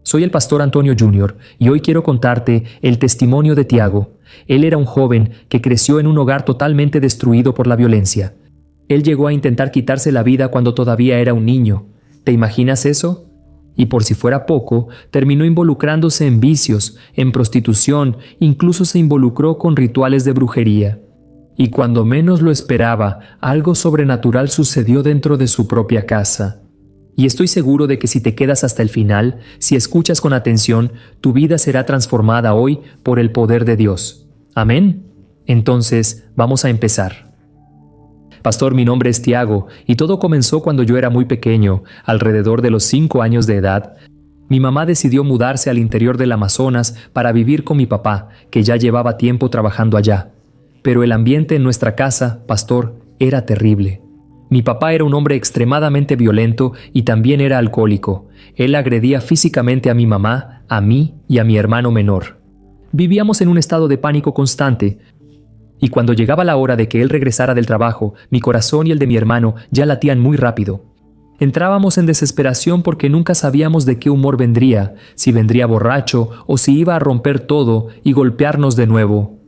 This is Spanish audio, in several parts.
Soy el pastor Antonio Jr. y hoy quiero contarte el testimonio de Tiago. Él era un joven que creció en un hogar totalmente destruido por la violencia. Él llegó a intentar quitarse la vida cuando todavía era un niño. ¿Te imaginas eso? Y por si fuera poco, terminó involucrándose en vicios, en prostitución, incluso se involucró con rituales de brujería. Y cuando menos lo esperaba, algo sobrenatural sucedió dentro de su propia casa. Y estoy seguro de que si te quedas hasta el final, si escuchas con atención, tu vida será transformada hoy por el poder de Dios. ¿Amén? Entonces, vamos a empezar. Pastor, mi nombre es Tiago, y todo comenzó cuando yo era muy pequeño, alrededor de los 5 años de edad. Mi mamá decidió mudarse al interior del Amazonas para vivir con mi papá, que ya llevaba tiempo trabajando allá. Pero el ambiente en nuestra casa, pastor, era terrible. Mi papá era un hombre extremadamente violento y también era alcohólico. Él agredía físicamente a mi mamá, a mí y a mi hermano menor. Vivíamos en un estado de pánico constante, y cuando llegaba la hora de que él regresara del trabajo, mi corazón y el de mi hermano ya latían muy rápido. Entrábamos en desesperación porque nunca sabíamos de qué humor vendría, si vendría borracho o si iba a romper todo y golpearnos de nuevo.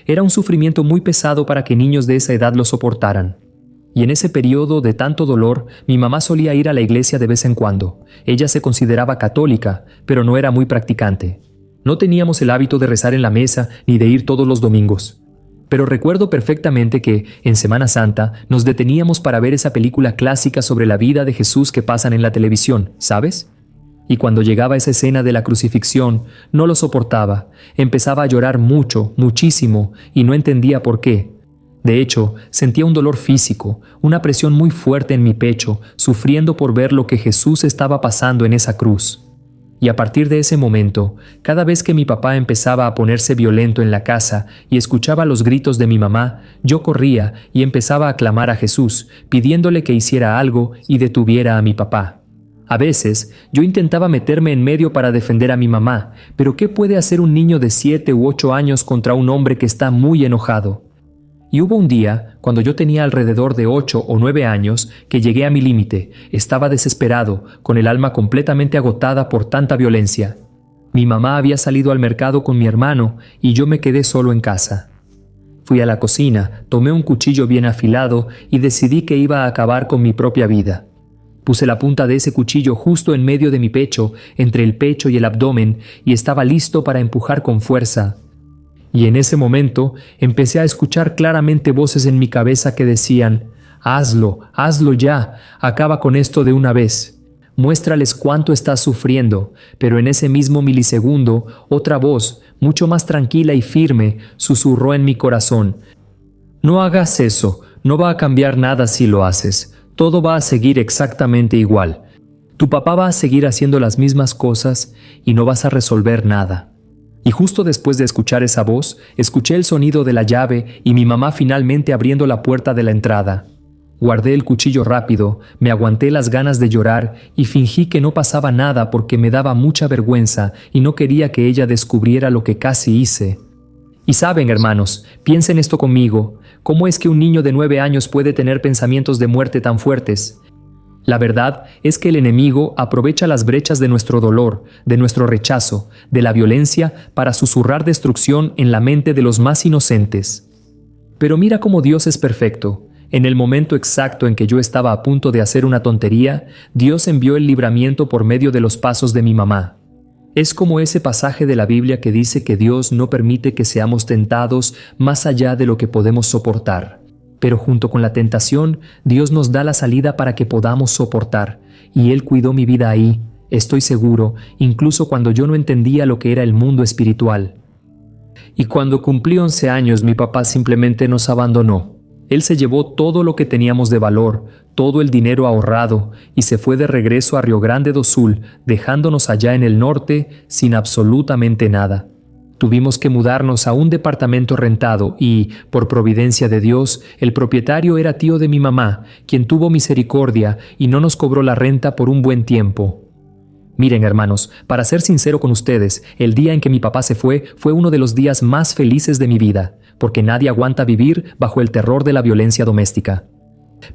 Era un sufrimiento muy pesado para que niños de esa edad lo soportaran. Y en ese periodo de tanto dolor, mi mamá solía ir a la iglesia de vez en cuando. Ella se consideraba católica, pero no era muy practicante. No teníamos el hábito de rezar en la mesa ni de ir todos los domingos. Pero recuerdo perfectamente que, en Semana Santa, nos deteníamos para ver esa película clásica sobre la vida de Jesús que pasan en la televisión, ¿sabes? Y cuando llegaba esa escena de la crucifixión, no lo soportaba. Empezaba a llorar mucho, muchísimo, y no entendía por qué. De hecho, sentía un dolor físico, una presión muy fuerte en mi pecho, sufriendo por ver lo que Jesús estaba pasando en esa cruz. Y a partir de ese momento, cada vez que mi papá empezaba a ponerse violento en la casa y escuchaba los gritos de mi mamá, yo corría y empezaba a clamar a Jesús, pidiéndole que hiciera algo y detuviera a mi papá. A veces, yo intentaba meterme en medio para defender a mi mamá, pero ¿qué puede hacer un niño de 7 u 8 años contra un hombre que está muy enojado? Y hubo un día, cuando yo tenía alrededor de 8 o 9 años, que llegué a mi límite. Estaba desesperado, con el alma completamente agotada por tanta violencia. Mi mamá había salido al mercado con mi hermano y yo me quedé solo en casa. Fui a la cocina, tomé un cuchillo bien afilado y decidí que iba a acabar con mi propia vida. Puse la punta de ese cuchillo justo en medio de mi pecho, entre el pecho y el abdomen, y estaba listo para empujar con fuerza. Y en ese momento empecé a escuchar claramente voces en mi cabeza que decían: hazlo, hazlo ya, acaba con esto de una vez. Muéstrales cuánto estás sufriendo. Pero en ese mismo milisegundo, otra voz, mucho más tranquila y firme, susurró en mi corazón: no hagas eso, no va a cambiar nada si lo haces. Todo va a seguir exactamente igual. Tu papá va a seguir haciendo las mismas cosas y no vas a resolver nada. Y justo después de escuchar esa voz, escuché el sonido de la llave y mi mamá finalmente abriendo la puerta de la entrada. Guardé el cuchillo rápido, me aguanté las ganas de llorar y fingí que no pasaba nada porque me daba mucha vergüenza y no quería que ella descubriera lo que casi hice. Y saben, hermanos, piensen esto conmigo, ¿cómo es que un niño de 9 años puede tener pensamientos de muerte tan fuertes? La verdad es que el enemigo aprovecha las brechas de nuestro dolor, de nuestro rechazo, de la violencia para susurrar destrucción en la mente de los más inocentes. Pero mira cómo Dios es perfecto. En el momento exacto en que yo estaba a punto de hacer una tontería, Dios envió el libramiento por medio de los pasos de mi mamá. Es como ese pasaje de la Biblia que dice que Dios no permite que seamos tentados más allá de lo que podemos soportar. Pero junto con la tentación, Dios nos da la salida para que podamos soportar, y Él cuidó mi vida ahí, estoy seguro, incluso cuando yo no entendía lo que era el mundo espiritual. Y cuando cumplí 11 años, mi papá simplemente nos abandonó. Él se llevó todo lo que teníamos de valor, todo el dinero ahorrado, y se fue de regreso a Rio Grande do Sul, dejándonos allá en el norte sin absolutamente nada. Tuvimos que mudarnos a un departamento rentado y, por providencia de Dios, el propietario era tío de mi mamá, quien tuvo misericordia y no nos cobró la renta por un buen tiempo. Miren, hermanos, para ser sincero con ustedes, el día en que mi papá se fue uno de los días más felices de mi vida, porque nadie aguanta vivir bajo el terror de la violencia doméstica.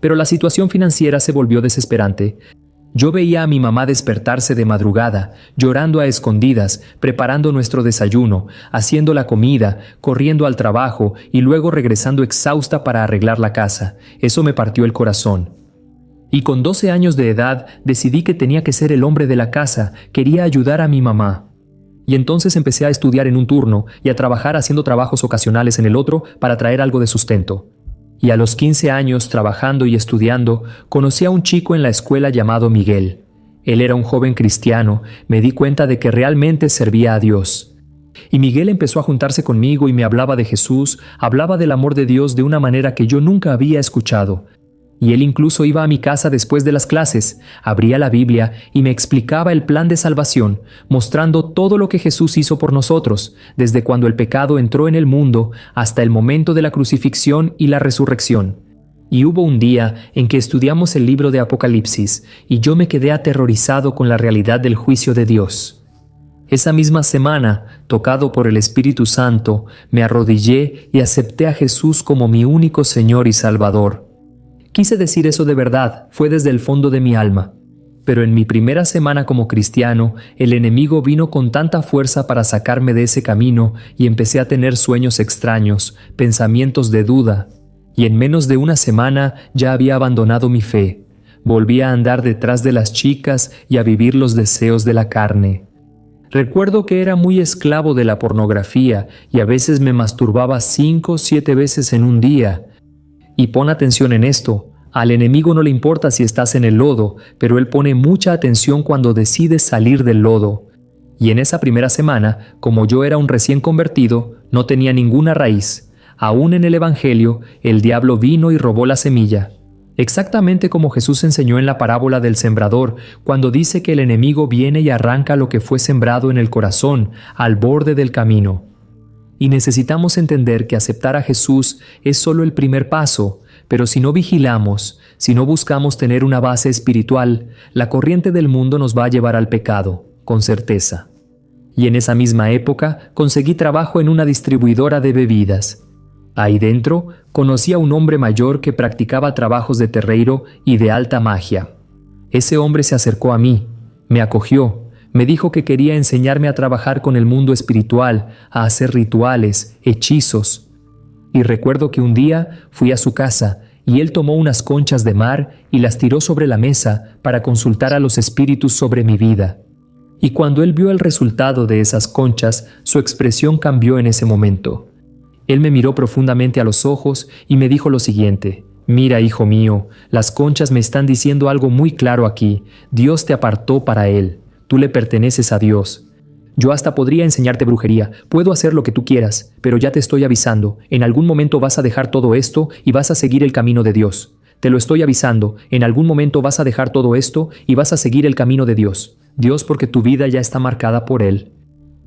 Pero la situación financiera se volvió desesperante. Yo veía a mi mamá despertarse de madrugada, llorando a escondidas, preparando nuestro desayuno, haciendo la comida, corriendo al trabajo y luego regresando exhausta para arreglar la casa. Eso me partió el corazón. Y con 12 años de edad decidí que tenía que ser el hombre de la casa, quería ayudar a mi mamá. Y entonces empecé a estudiar en un turno y a trabajar haciendo trabajos ocasionales en el otro para traer algo de sustento. Y a los 15 años, trabajando y estudiando, conocí a un chico en la escuela llamado Miguel. Él era un joven cristiano, me di cuenta de que realmente servía a Dios. Y Miguel empezó a juntarse conmigo y me hablaba de Jesús, hablaba del amor de Dios de una manera que yo nunca había escuchado. Y él incluso iba a mi casa después de las clases, abría la Biblia y me explicaba el plan de salvación, mostrando todo lo que Jesús hizo por nosotros, desde cuando el pecado entró en el mundo hasta el momento de la crucifixión y la resurrección. Y hubo un día en que estudiamos el libro de Apocalipsis y yo me quedé aterrorizado con la realidad del juicio de Dios. Esa misma semana, tocado por el Espíritu Santo, me arrodillé y acepté a Jesús como mi único Señor y Salvador. Quise decir eso de verdad, fue desde el fondo de mi alma. Pero en mi primera semana como cristiano, el enemigo vino con tanta fuerza para sacarme de ese camino y empecé a tener sueños extraños, pensamientos de duda. Y en menos de una semana ya había abandonado mi fe. Volví a andar detrás de las chicas y a vivir los deseos de la carne. Recuerdo que era muy esclavo de la pornografía y a veces me masturbaba 5 o 7 veces en un día. Y pon atención en esto, al enemigo no le importa si estás en el lodo, pero él pone mucha atención cuando decides salir del lodo. Y en esa primera semana, como yo era un recién convertido, no tenía ninguna raíz. Aún en el Evangelio, el diablo vino y robó la semilla. Exactamente como Jesús enseñó en la parábola del sembrador, cuando dice que el enemigo viene y arranca lo que fue sembrado en el corazón, al borde del camino. Y necesitamos entender que aceptar a Jesús es solo el primer paso, pero si no vigilamos, si no buscamos tener una base espiritual, la corriente del mundo nos va a llevar al pecado, con certeza. Y en esa misma época conseguí trabajo en una distribuidora de bebidas. Ahí dentro conocí a un hombre mayor que practicaba trabajos de terreiro y de alta magia. Ese hombre se acercó a mí, me acogió, me dijo que quería enseñarme a trabajar con el mundo espiritual, a hacer rituales, hechizos. Y recuerdo que un día fui a su casa y él tomó unas conchas de mar y las tiró sobre la mesa para consultar a los espíritus sobre mi vida. Y cuando él vio el resultado de esas conchas, su expresión cambió en ese momento. Él me miró profundamente a los ojos y me dijo lo siguiente: «Mira, hijo mío, las conchas me están diciendo algo muy claro aquí. Dios te apartó para Él. Tú le perteneces a Dios. Yo hasta podría enseñarte brujería, puedo hacer lo que tú quieras, pero ya te estoy avisando, en algún momento vas a dejar todo esto y vas a seguir el camino de Dios. Te lo estoy avisando, en algún momento vas a dejar todo esto y vas a seguir el camino de Dios. Dios, porque tu vida ya está marcada por Él».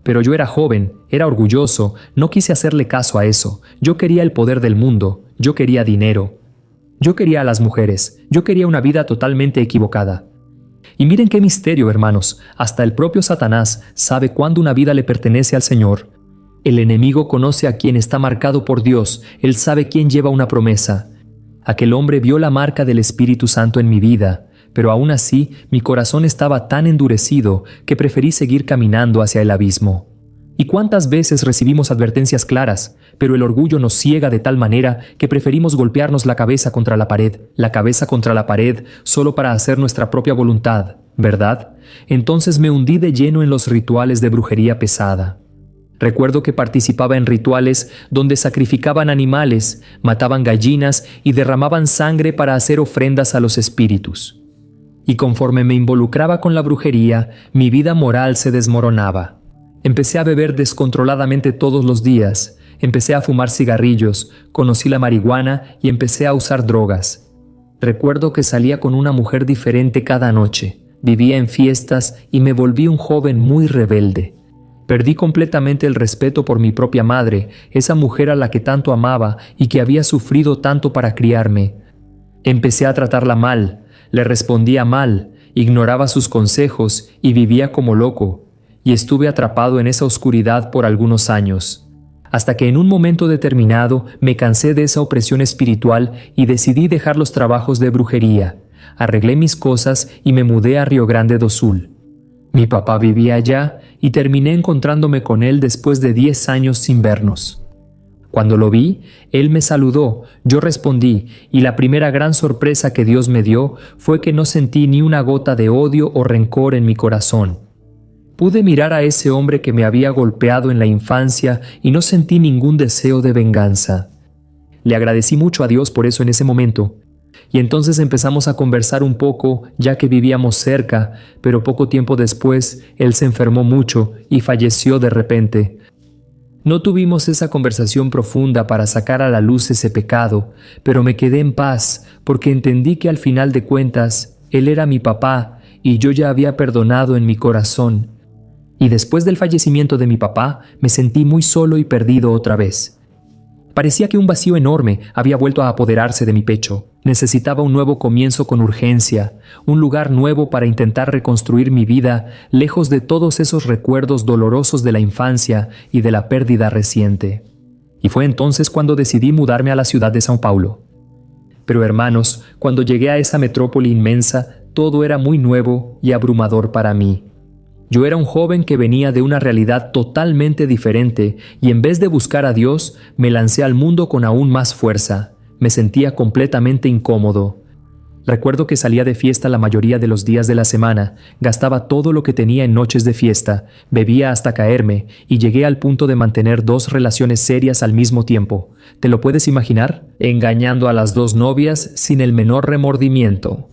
Pero yo era joven, era orgulloso, no quise hacerle caso a eso. Yo quería el poder del mundo, yo quería dinero. Yo quería a las mujeres, yo quería una vida totalmente equivocada. Y miren qué misterio, hermanos, hasta el propio Satanás sabe cuándo una vida le pertenece al Señor. El enemigo conoce a quien está marcado por Dios, él sabe quién lleva una promesa. Aquel hombre vio la marca del Espíritu Santo en mi vida, pero aún así mi corazón estaba tan endurecido que preferí seguir caminando hacia el abismo. ¿Y cuántas veces recibimos advertencias claras, pero el orgullo nos ciega de tal manera que preferimos golpearnos la cabeza contra la pared, solo para hacer nuestra propia voluntad, ¿verdad? Entonces me hundí de lleno en los rituales de brujería pesada. Recuerdo que participaba en rituales donde sacrificaban animales, mataban gallinas y derramaban sangre para hacer ofrendas a los espíritus. Y conforme me involucraba con la brujería, mi vida moral se desmoronaba. Empecé a beber descontroladamente todos los días, empecé a fumar cigarrillos, conocí la marihuana y empecé a usar drogas. Recuerdo que salía con una mujer diferente cada noche, vivía en fiestas y me volví un joven muy rebelde. Perdí completamente el respeto por mi propia madre, esa mujer a la que tanto amaba y que había sufrido tanto para criarme. Empecé a tratarla mal, le respondía mal, ignoraba sus consejos y vivía como loco. Y estuve atrapado en esa oscuridad por algunos años, hasta que en un momento determinado me cansé de esa opresión espiritual y decidí dejar los trabajos de brujería. arreglé mis cosas y me mudé a Río Grande do Sul. Mi papá vivía allá y terminé encontrándome con él después de 10 años sin vernos. Cuando lo vi, él me saludó, yo respondí, y la primera gran sorpresa que Dios me dio fue que no sentí ni una gota de odio o rencor en mi corazón. Pude mirar a ese hombre que me había golpeado en la infancia y no sentí ningún deseo de venganza. Le agradecí mucho a Dios por eso en ese momento, y entonces empezamos a conversar un poco ya que vivíamos cerca, pero poco tiempo después él se enfermó mucho y falleció de repente. No tuvimos esa conversación profunda para sacar a la luz ese pecado, pero me quedé en paz porque entendí que al final de cuentas él era mi papá y yo ya había perdonado en mi corazón. Y después del fallecimiento de mi papá me sentí muy solo y perdido otra vez. Parecía que un vacío enorme había vuelto a apoderarse de mi pecho. Necesitaba un nuevo comienzo con urgencia, un lugar nuevo para intentar reconstruir mi vida, lejos de todos esos recuerdos dolorosos de la infancia y de la pérdida reciente. Y fue entonces cuando decidí mudarme a la ciudad de São Paulo. Pero hermanos, cuando llegué a esa metrópoli inmensa, todo era muy nuevo y abrumador para mí. Yo era un joven que venía de una realidad totalmente diferente y en vez de buscar a Dios, me lancé al mundo con aún más fuerza. Me sentía completamente incómodo. Recuerdo que salía de fiesta la mayoría de los días de la semana, gastaba todo lo que tenía en noches de fiesta, bebía hasta caerme y llegué al punto de mantener 2 relaciones serias al mismo tiempo. ¿Te lo puedes imaginar? Engañando a las 2 novias sin el menor remordimiento.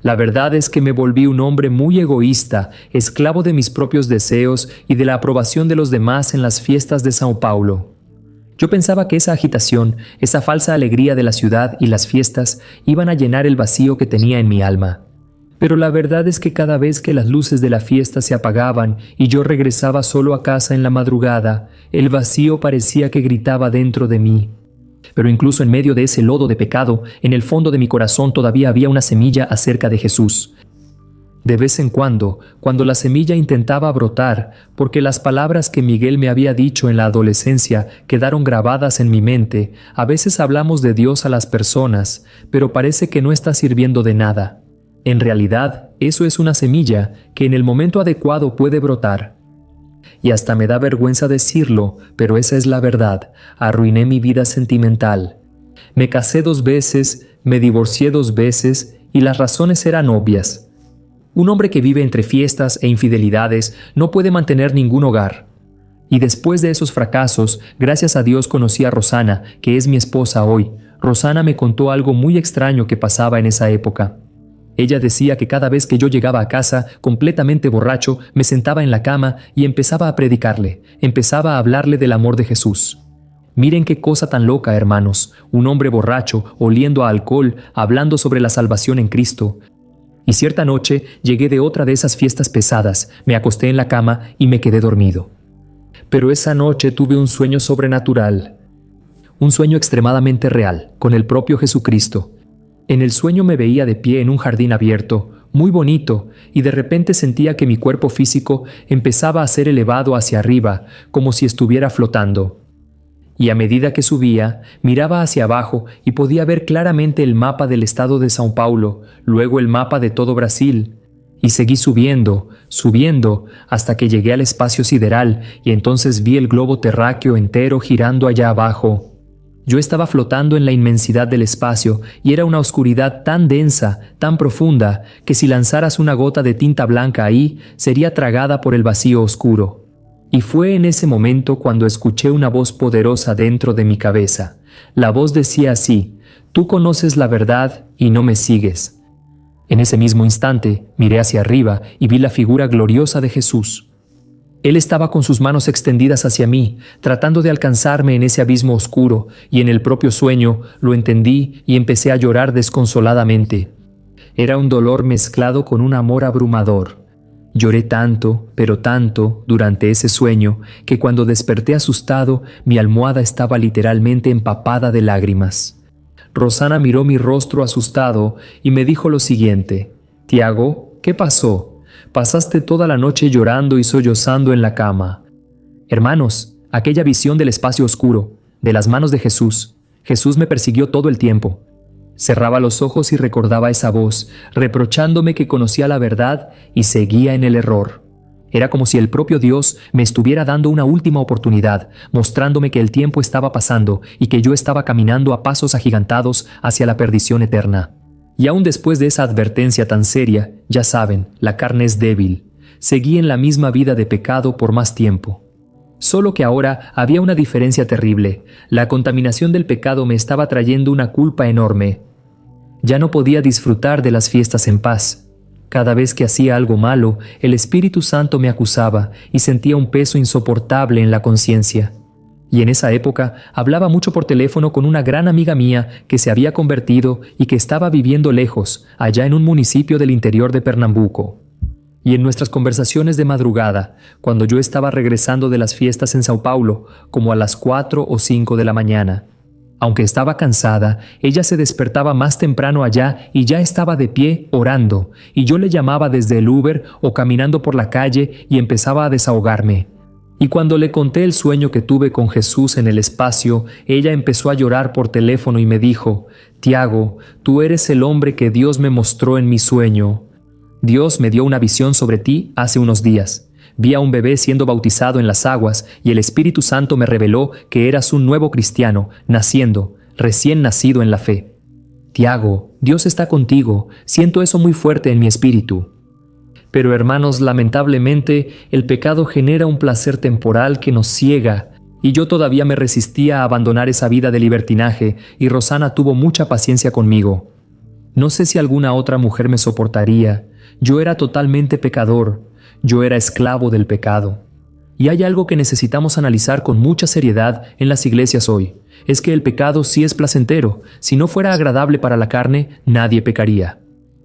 La verdad es que me volví un hombre muy egoísta, esclavo de mis propios deseos y de la aprobación de los demás en las fiestas de São Paulo. Yo pensaba que esa agitación, esa falsa alegría de la ciudad y las fiestas iban a llenar el vacío que tenía en mi alma. Pero la verdad es que cada vez que las luces de la fiesta se apagaban y yo regresaba solo a casa en la madrugada, el vacío parecía que gritaba dentro de mí. Pero incluso en medio de ese lodo de pecado, en el fondo de mi corazón todavía había una semilla acerca de Jesús. De vez en cuando la semilla intentaba brotar, porque las palabras que Miguel me había dicho en la adolescencia quedaron grabadas en mi mente, a veces hablamos de Dios a las personas, pero parece que no está sirviendo de nada. En realidad, eso es una semilla que en el momento adecuado puede brotar. Y hasta me da vergüenza decirlo, pero esa es la verdad. Arruiné mi vida sentimental. Me casé 2 veces, me divorcié 2 veces, y las razones eran obvias. Un hombre que vive entre fiestas e infidelidades no puede mantener ningún hogar. Y después de esos fracasos, gracias a Dios conocí a Rosana, que es mi esposa hoy. Rosana me contó algo muy extraño que pasaba en esa época. Ella decía que cada vez que yo llegaba a casa, completamente borracho, me sentaba en la cama y empezaba a predicarle, empezaba a hablarle del amor de Jesús. Miren qué cosa tan loca, hermanos, un hombre borracho, oliendo a alcohol, hablando sobre la salvación en Cristo. Y cierta noche llegué de otra de esas fiestas pesadas, me acosté en la cama y me quedé dormido. Pero esa noche tuve un sueño sobrenatural, un sueño extremadamente real, con el propio Jesucristo. En el sueño me veía de pie en un jardín abierto, muy bonito, y de repente sentía que mi cuerpo físico empezaba a ser elevado hacia arriba, como si estuviera flotando. Y a medida que subía, miraba hacia abajo y podía ver claramente el mapa del estado de São Paulo, luego el mapa de todo Brasil. Y seguí subiendo, hasta que llegué al espacio sideral y entonces vi el globo terráqueo entero girando allá abajo. Yo estaba flotando en la inmensidad del espacio y era una oscuridad tan densa, tan profunda, que si lanzaras una gota de tinta blanca ahí, sería tragada por el vacío oscuro. Y fue en ese momento cuando escuché una voz poderosa dentro de mi cabeza. La voz decía así: «Tú conoces la verdad y no me sigues». En ese mismo instante, miré hacia arriba y vi la figura gloriosa de Jesús. Él estaba con sus manos extendidas hacia mí, tratando de alcanzarme en ese abismo oscuro, y en el propio sueño lo entendí y empecé a llorar desconsoladamente. Era un dolor mezclado con un amor abrumador. Lloré tanto, pero tanto, durante ese sueño, que cuando desperté asustado, mi almohada estaba literalmente empapada de lágrimas. Rosana miró mi rostro asustado y me dijo lo siguiente: «Tiago, ¿qué pasó? Pasaste toda la noche llorando y sollozando en la cama». Hermanos, aquella visión del espacio oscuro, de las manos de Jesús. Jesús me persiguió todo el tiempo. Cerraba los ojos y recordaba esa voz, reprochándome que conocía la verdad y seguía en el error. Era como si el propio Dios me estuviera dando una última oportunidad, mostrándome que el tiempo estaba pasando y que yo estaba caminando a pasos agigantados hacia la perdición eterna. Y aún después de esa advertencia tan seria, ya saben, la carne es débil. Seguí en la misma vida de pecado por más tiempo. Solo que ahora había una diferencia terrible. La contaminación del pecado me estaba trayendo una culpa enorme. Ya no podía disfrutar de las fiestas en paz. Cada vez que hacía algo malo, el Espíritu Santo me acusaba y sentía un peso insoportable en la conciencia. Y en esa época hablaba mucho por teléfono con una gran amiga mía que se había convertido y que estaba viviendo lejos, allá en un municipio del interior de Pernambuco. Y en nuestras conversaciones de madrugada, cuando yo estaba regresando de las fiestas en Sao Paulo, como a las 4 o 5 de la mañana. Aunque estaba cansada, ella se despertaba más temprano allá y ya estaba de pie orando, y yo le llamaba desde el Uber o caminando por la calle y empezaba a desahogarme. Y cuando le conté el sueño que tuve con Jesús en el espacio, ella empezó a llorar por teléfono y me dijo: «Tiago, tú eres el hombre que Dios me mostró en mi sueño. Dios me dio una visión sobre ti hace unos días. Vi a un bebé siendo bautizado en las aguas y el Espíritu Santo me reveló que eras un nuevo cristiano, naciendo, recién nacido en la fe. Tiago, Dios está contigo, siento eso muy fuerte en mi espíritu». Pero hermanos, lamentablemente, el pecado genera un placer temporal que nos ciega, y yo todavía me resistía a abandonar esa vida de libertinaje, y Rosana tuvo mucha paciencia conmigo. No sé si alguna otra mujer me soportaría. Yo era totalmente pecador. Yo era esclavo del pecado. Y hay algo que necesitamos analizar con mucha seriedad en las iglesias hoy. Es que el pecado sí es placentero. Si no fuera agradable para la carne, nadie pecaría.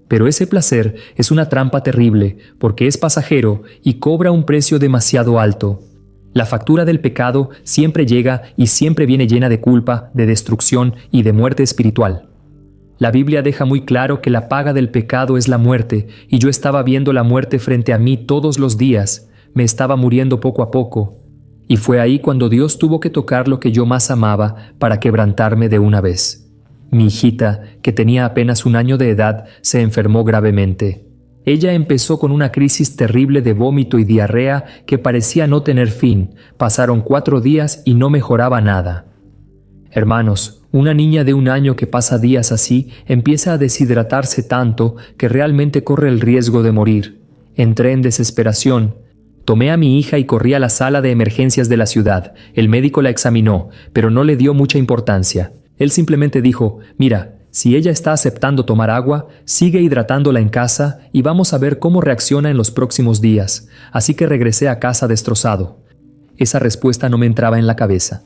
Pero ese placer es una trampa terrible porque es pasajero y cobra un precio demasiado alto. La factura del pecado siempre llega y siempre viene llena de culpa, de destrucción y de muerte espiritual. La Biblia deja muy claro que la paga del pecado es la muerte, y yo estaba viendo la muerte frente a mí todos los días. Me estaba muriendo poco a poco. Y fue ahí cuando Dios tuvo que tocar lo que yo más amaba para quebrantarme de una vez. Mi hijita, que tenía apenas 1 año de edad, se enfermó gravemente. Ella empezó con una crisis terrible de vómito y diarrea que parecía no tener fin. Pasaron 4 días y no mejoraba nada. Hermanos, una niña de 1 año que pasa días así empieza a deshidratarse tanto que realmente corre el riesgo de morir. Entré en desesperación. Tomé a mi hija y corrí a la sala de emergencias de la ciudad. El médico la examinó, pero no le dio mucha importancia. Él simplemente dijo: «Mira, si ella está aceptando tomar agua, sigue hidratándola en casa y vamos a ver cómo reacciona en los próximos días». Así que regresé a casa destrozado. Esa respuesta no me entraba en la cabeza.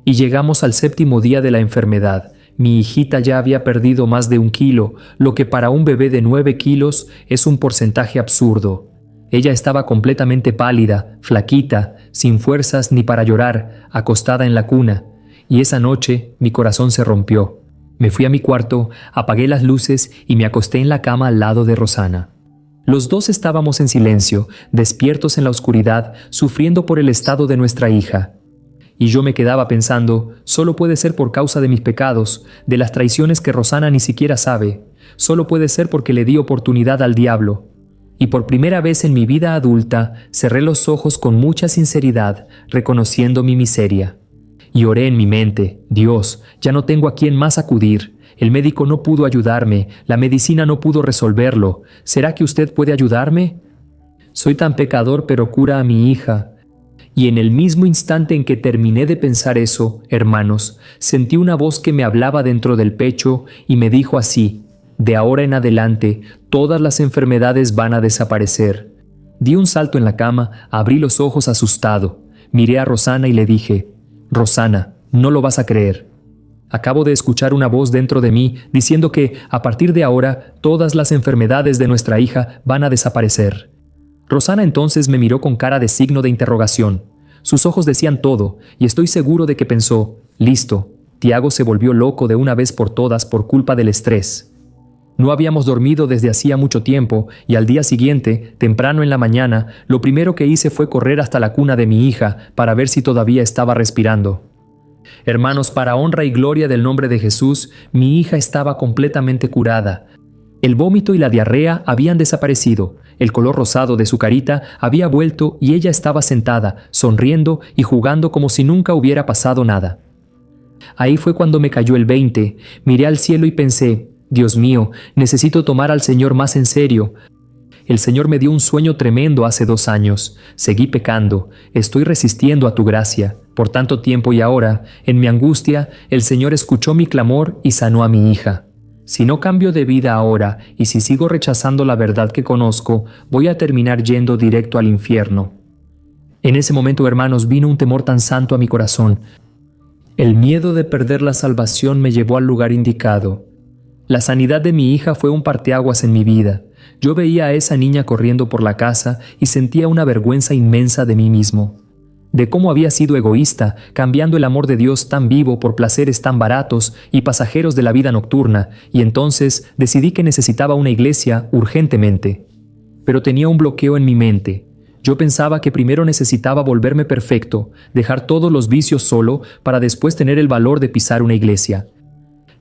Y llegamos al 7º día de la enfermedad. Mi hijita ya había perdido más de 1 kilo, lo que para un bebé de 9 kilos es un porcentaje absurdo. Ella estaba completamente pálida, flaquita, sin fuerzas ni para llorar, acostada en la cuna. Y esa noche mi corazón se rompió. Me fui a mi cuarto, apagué las luces y me acosté en la cama al lado de Rosana. Los dos estábamos en silencio, despiertos en la oscuridad, sufriendo por el estado de nuestra hija. Y yo me quedaba pensando: solo puede ser por causa de mis pecados, de las traiciones que Rosana ni siquiera sabe. Solo puede ser porque le di oportunidad al diablo. Y por primera vez en mi vida adulta, cerré los ojos con mucha sinceridad, reconociendo mi miseria. Y oré en mi mente: Dios, ya no tengo a quién más acudir. El médico no pudo ayudarme, la medicina no pudo resolverlo. ¿Será que usted puede ayudarme? Soy tan pecador, pero cura a mi hija. Y en el mismo instante en que terminé de pensar eso, hermanos, sentí una voz que me hablaba dentro del pecho y me dijo así: de ahora en adelante, todas las enfermedades van a desaparecer. Di un salto en la cama, abrí los ojos asustado, miré a Rosana y le dije: Rosana, no lo vas a creer. Acabo de escuchar una voz dentro de mí diciendo que, a partir de ahora, todas las enfermedades de nuestra hija van a desaparecer. Rosana entonces me miró con cara de signo de interrogación. Sus ojos decían todo, y estoy seguro de que pensó: listo, Tiago se volvió loco de una vez por todas por culpa del estrés. No habíamos dormido desde hacía mucho tiempo, y al día siguiente, temprano en la mañana, lo primero que hice fue correr hasta la cuna de mi hija para ver si todavía estaba respirando. Hermanos, para honra y gloria del nombre de Jesús, mi hija estaba completamente curada. El vómito y la diarrea habían desaparecido, el color rosado de su carita había vuelto y ella estaba sentada, sonriendo y jugando como si nunca hubiera pasado nada. Ahí fue cuando me cayó el 20, miré al cielo y pensé, Dios mío, necesito tomar al Señor más en serio. El Señor me dio un sueño tremendo hace 2 años. Seguí pecando. Estoy resistiendo a tu gracia. Por tanto tiempo y ahora, en mi angustia, el Señor escuchó mi clamor y sanó a mi hija. Si no cambio de vida ahora y si sigo rechazando la verdad que conozco, voy a terminar yendo directo al infierno. En ese momento, hermanos, vino un temor tan santo a mi corazón. El miedo de perder la salvación me llevó al lugar indicado. La sanidad de mi hija fue un parteaguas en mi vida. Yo veía a esa niña corriendo por la casa y sentía una vergüenza inmensa de mí mismo. De cómo había sido egoísta, cambiando el amor de Dios tan vivo por placeres tan baratos y pasajeros de la vida nocturna, y entonces decidí que necesitaba una iglesia urgentemente. Pero tenía un bloqueo en mi mente. Yo pensaba que primero necesitaba volverme perfecto, dejar todos los vicios solo para después tener el valor de pisar una iglesia.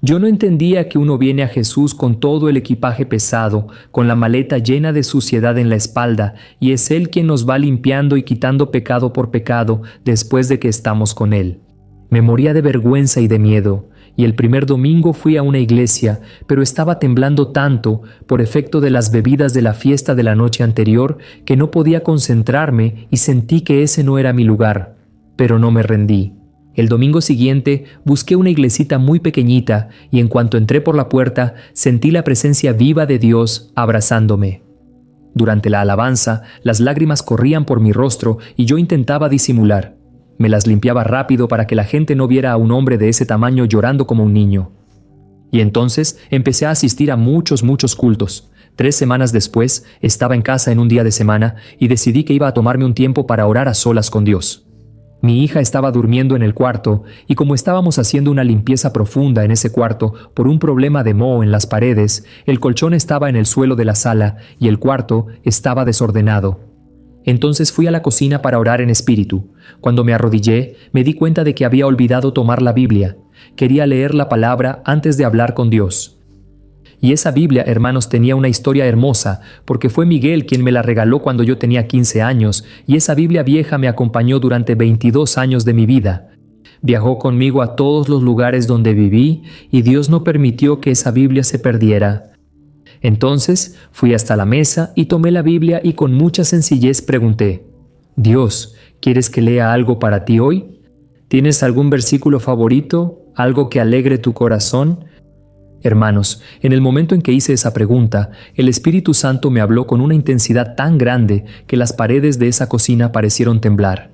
Yo no entendía que uno viene a Jesús con todo el equipaje pesado, con la maleta llena de suciedad en la espalda, y es Él quien nos va limpiando y quitando pecado por pecado después de que estamos con Él. Me moría de vergüenza y de miedo, y el primer domingo fui a una iglesia, pero estaba temblando tanto por efecto de las bebidas de la fiesta de la noche anterior que no podía concentrarme y sentí que ese no era mi lugar, pero no me rendí. El domingo siguiente busqué una iglesita muy pequeñita y en cuanto entré por la puerta sentí la presencia viva de Dios abrazándome. Durante la alabanza, las lágrimas corrían por mi rostro y yo intentaba disimular. Me las limpiaba rápido para que la gente no viera a un hombre de ese tamaño llorando como un niño. Y entonces empecé a asistir a muchos cultos. 3 semanas después estaba en casa en un día de semana y decidí que iba a tomarme un tiempo para orar a solas con Dios. Mi hija estaba durmiendo en el cuarto y como estábamos haciendo una limpieza profunda en ese cuarto por un problema de moho en las paredes, el colchón estaba en el suelo de la sala y el cuarto estaba desordenado. Entonces fui a la cocina para orar en espíritu. Cuando me arrodillé, me di cuenta de que había olvidado tomar la Biblia. Quería leer la palabra antes de hablar con Dios. Y esa Biblia, hermanos, tenía una historia hermosa, porque fue Miguel quien me la regaló cuando yo tenía 15 años, y esa Biblia vieja me acompañó durante 22 años de mi vida. Viajó conmigo a todos los lugares donde viví, y Dios no permitió que esa Biblia se perdiera. Entonces fui hasta la mesa y tomé la Biblia y con mucha sencillez pregunté, Dios, ¿quieres que lea algo para ti hoy? ¿Tienes algún versículo favorito? ¿Algo que alegre tu corazón? Hermanos, en el momento en que hice esa pregunta, el Espíritu Santo me habló con una intensidad tan grande que las paredes de esa cocina parecieron temblar.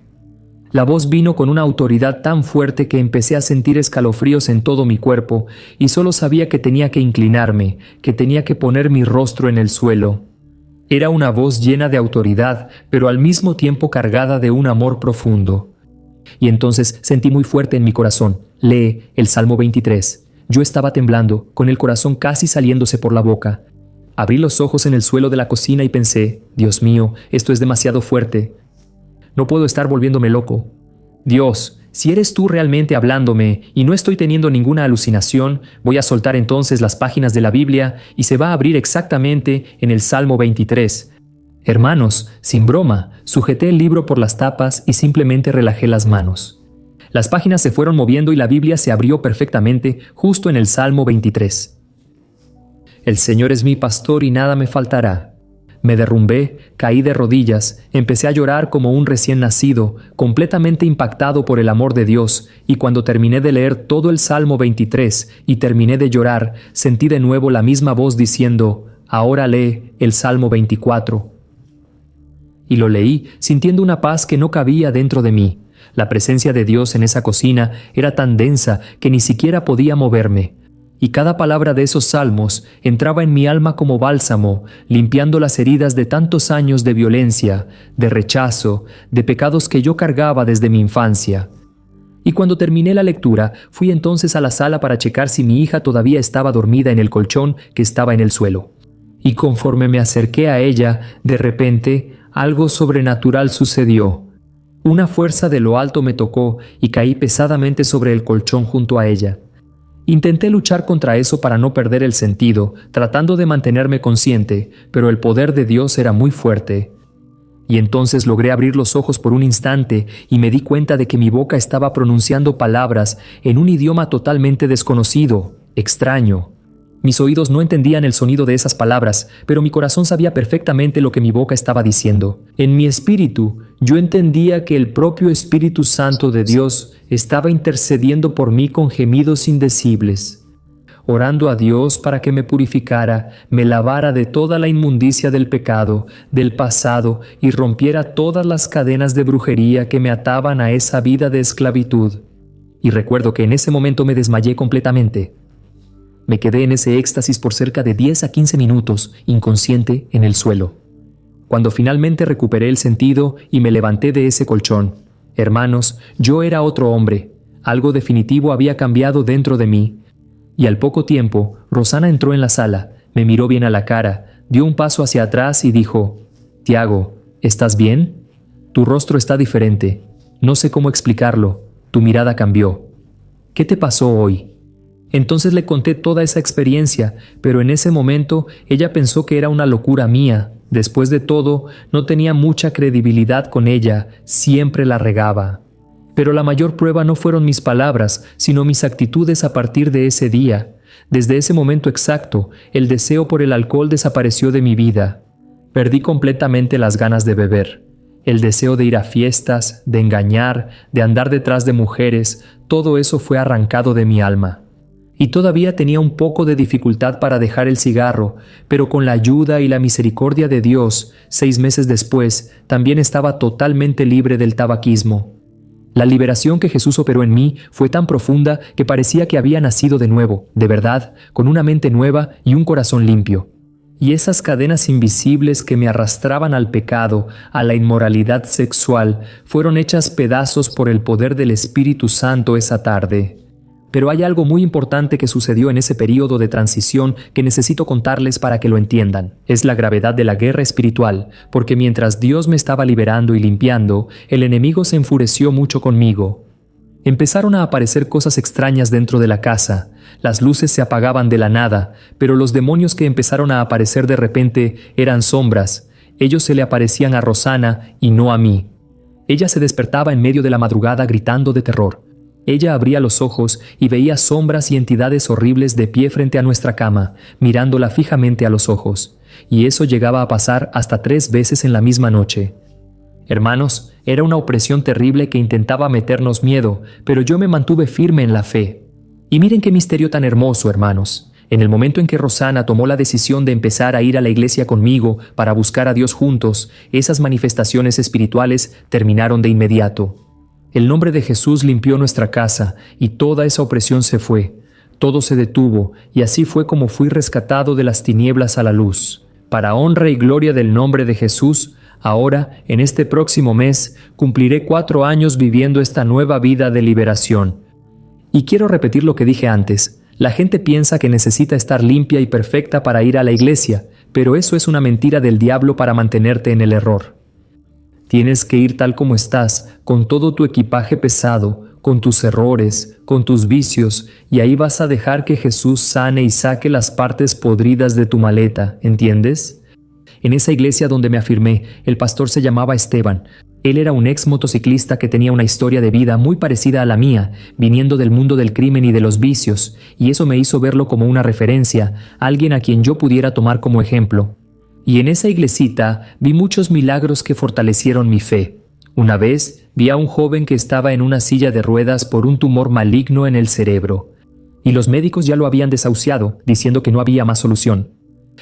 La voz vino con una autoridad tan fuerte que empecé a sentir escalofríos en todo mi cuerpo y solo sabía que tenía que inclinarme, que tenía que poner mi rostro en el suelo. Era una voz llena de autoridad, pero al mismo tiempo cargada de un amor profundo. Y entonces sentí muy fuerte en mi corazón, lee el Salmo 23. Yo estaba temblando, con el corazón casi saliéndose por la boca. Abrí los ojos en el suelo de la cocina y pensé, Dios mío, esto es demasiado fuerte. No puedo estar volviéndome loco. Dios, si eres tú realmente hablándome y no estoy teniendo ninguna alucinación, voy a soltar entonces las páginas de la Biblia y se va a abrir exactamente en el Salmo 23. Hermanos, sin broma, sujeté el libro por las tapas y simplemente relajé las manos. Las páginas se fueron moviendo y la Biblia se abrió perfectamente justo en el Salmo 23. El Señor es mi pastor y nada me faltará. Me derrumbé, caí de rodillas, empecé a llorar como un recién nacido, completamente impactado por el amor de Dios, y cuando terminé de leer todo el Salmo 23 y terminé de llorar, sentí de nuevo la misma voz diciendo, ahora lee el Salmo 24. Y lo leí, sintiendo una paz que no cabía dentro de mí. La presencia de Dios en esa cocina era tan densa que ni siquiera podía moverme. Y cada palabra de esos salmos entraba en mi alma como bálsamo, limpiando las heridas de tantos años de violencia, de rechazo, de pecados que yo cargaba desde mi infancia. Y cuando terminé la lectura, fui entonces a la sala para checar si mi hija todavía estaba dormida en el colchón que estaba en el suelo. Y conforme me acerqué a ella, de repente, algo sobrenatural sucedió. Una fuerza de lo alto me tocó y caí pesadamente sobre el colchón junto a ella. Intenté luchar contra eso para no perder el sentido, tratando de mantenerme consciente, pero el poder de Dios era muy fuerte. Y entonces logré abrir los ojos por un instante y me di cuenta de que mi boca estaba pronunciando palabras en un idioma totalmente desconocido, extraño. Mis oídos no entendían el sonido de esas palabras, pero mi corazón sabía perfectamente lo que mi boca estaba diciendo. En mi espíritu, yo entendía que el propio Espíritu Santo de Dios estaba intercediendo por mí con gemidos indecibles, orando a Dios para que me purificara, me lavara de toda la inmundicia del pecado, del pasado, y rompiera todas las cadenas de brujería que me ataban a esa vida de esclavitud. Y recuerdo que en ese momento me desmayé completamente. Me quedé en ese éxtasis por cerca de 10 a 15 minutos, inconsciente, en el suelo. Cuando finalmente recuperé el sentido y me levanté de ese colchón, hermanos, yo era otro hombre. Algo definitivo había cambiado dentro de mí. Y al poco tiempo, Rosana entró en la sala, me miró bien a la cara, dio un paso hacia atrás y dijo: «Tiago, ¿estás bien? Tu rostro está diferente. No sé cómo explicarlo. Tu mirada cambió. ¿Qué te pasó hoy?». Entonces le conté toda esa experiencia, pero en ese momento ella pensó que era una locura mía. Después de todo, no tenía mucha credibilidad con ella, siempre la regaba. Pero la mayor prueba no fueron mis palabras, sino mis actitudes a partir de ese día. Desde ese momento exacto, el deseo por el alcohol desapareció de mi vida. Perdí completamente las ganas de beber. El deseo de ir a fiestas, de engañar, de andar detrás de mujeres, todo eso fue arrancado de mi alma. Y todavía tenía un poco de dificultad para dejar el cigarro, pero con la ayuda y la misericordia de Dios, 6 meses después, también estaba totalmente libre del tabaquismo. La liberación que Jesús operó en mí fue tan profunda que parecía que había nacido de nuevo, de verdad, con una mente nueva y un corazón limpio. Y esas cadenas invisibles que me arrastraban al pecado, a la inmoralidad sexual, fueron hechas pedazos por el poder del Espíritu Santo esa tarde. Pero hay algo muy importante que sucedió en ese período de transición que necesito contarles para que lo entiendan. Es la gravedad de la guerra espiritual, porque mientras Dios me estaba liberando y limpiando, el enemigo se enfureció mucho conmigo. Empezaron a aparecer cosas extrañas dentro de la casa. Las luces se apagaban de la nada, pero los demonios que empezaron a aparecer de repente eran sombras. Ellos se le aparecían a Rosana y no a mí. Ella se despertaba en medio de la madrugada gritando de terror. Ella abría los ojos y veía sombras y entidades horribles de pie frente a nuestra cama, mirándola fijamente a los ojos. Y eso llegaba a pasar hasta 3 veces en la misma noche. Hermanos, era una opresión terrible que intentaba meternos miedo, pero yo me mantuve firme en la fe. Y miren qué misterio tan hermoso, hermanos. En el momento en que Rosana tomó la decisión de empezar a ir a la iglesia conmigo para buscar a Dios juntos, esas manifestaciones espirituales terminaron de inmediato. El nombre de Jesús limpió nuestra casa y toda esa opresión se fue. Todo se detuvo y así fue como fui rescatado de las tinieblas a la luz. Para honra y gloria del nombre de Jesús, ahora, en este próximo mes, cumpliré 4 años viviendo esta nueva vida de liberación. Y quiero repetir lo que dije antes. La gente piensa que necesita estar limpia y perfecta para ir a la iglesia, pero eso es una mentira del diablo para mantenerte en el error. Tienes que ir tal como estás, con todo tu equipaje pesado, con tus errores, con tus vicios, y ahí vas a dejar que Jesús sane y saque las partes podridas de tu maleta, ¿entiendes? En esa iglesia donde me afirmé, el pastor se llamaba Esteban. Él era un ex motociclista que tenía una historia de vida muy parecida a la mía, viniendo del mundo del crimen y de los vicios, y eso me hizo verlo como una referencia, alguien a quien yo pudiera tomar como ejemplo. Y en esa iglesita vi muchos milagros que fortalecieron mi fe. Una vez vi a un joven que estaba en una silla de ruedas por un tumor maligno en el cerebro. Y los médicos ya lo habían desahuciado, diciendo que no había más solución.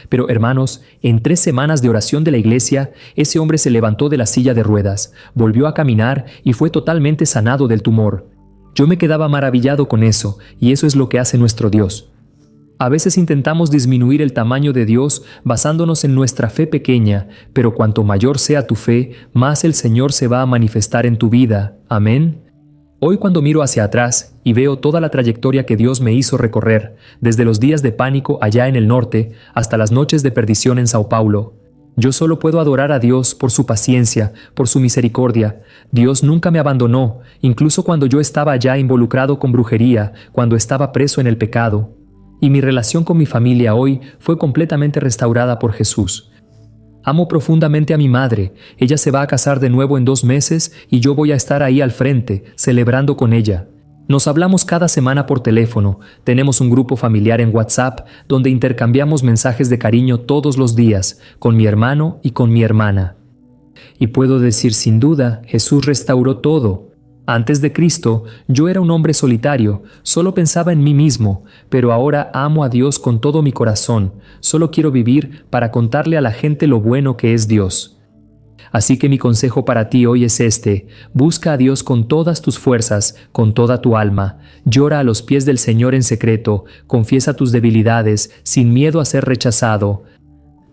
Pero hermanos, en 3 semanas de oración de la iglesia, ese hombre se levantó de la silla de ruedas, volvió a caminar y fue totalmente sanado del tumor. Yo me quedaba maravillado con eso, y eso es lo que hace nuestro Dios. A veces intentamos disminuir el tamaño de Dios basándonos en nuestra fe pequeña, pero cuanto mayor sea tu fe, más el Señor se va a manifestar en tu vida. Amén. Hoy cuando miro hacia atrás y veo toda la trayectoria que Dios me hizo recorrer, desde los días de pánico allá en el norte hasta las noches de perdición en Sao Paulo, Yo solo puedo adorar a Dios por su paciencia, por su misericordia. Dios nunca me abandonó, incluso cuando yo estaba ya involucrado con brujería, cuando estaba preso en el pecado. Y mi relación con mi familia hoy fue completamente restaurada por Jesús. Amo profundamente a mi madre. Ella se va a casar de nuevo en 2 meses y yo voy a estar ahí al frente, celebrando con ella. Nos hablamos cada semana por teléfono, tenemos un grupo familiar en WhatsApp donde intercambiamos mensajes de cariño todos los días, con mi hermano y con mi hermana. Y puedo decir sin duda, Jesús restauró todo. Antes de Cristo, yo era un hombre solitario, solo pensaba en mí mismo, pero ahora amo a Dios con todo mi corazón, solo quiero vivir para contarle a la gente lo bueno que es Dios. Así que mi consejo para ti hoy es este: busca a Dios con todas tus fuerzas, con toda tu alma, llora a los pies del Señor en secreto, confiesa tus debilidades, sin miedo a ser rechazado.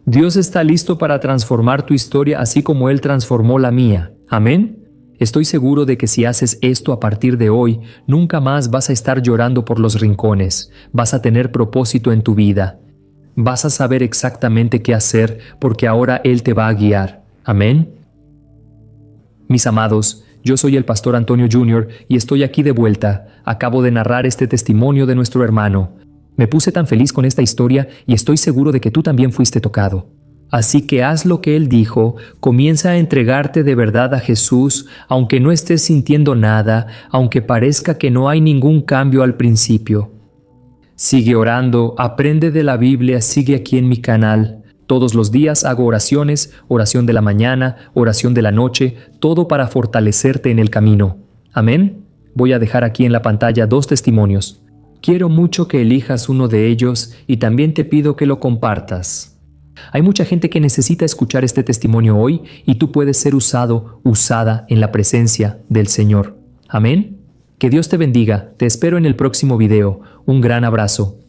Dios está listo para transformar tu historia así como Él transformó la mía. ¿Amén? Estoy seguro de que si haces esto a partir de hoy, nunca más vas a estar llorando por los rincones, vas a tener propósito en tu vida. Vas a saber exactamente qué hacer porque ahora Él te va a guiar. Amén. Mis amados, yo soy el pastor Antonio Jr. y estoy aquí de vuelta. Acabo de narrar este testimonio de nuestro hermano. Me puse tan feliz con esta historia y estoy seguro de que tú también fuiste tocado. Así que haz lo que Él dijo, comienza a entregarte de verdad a Jesús, aunque no estés sintiendo nada, aunque parezca que no hay ningún cambio al principio. Sigue orando, aprende de la Biblia, sigue aquí en mi canal. Todos los días hago oraciones, oración de la mañana, oración de la noche, todo para fortalecerte en el camino. Amén. Voy a dejar aquí en la pantalla 2 testimonios. Quiero mucho que elijas uno de ellos y también te pido que lo compartas. Hay mucha gente que necesita escuchar este testimonio hoy y tú puedes ser usada en la presencia del Señor. Amén. Que Dios te bendiga. Te espero en el próximo video. Un gran abrazo.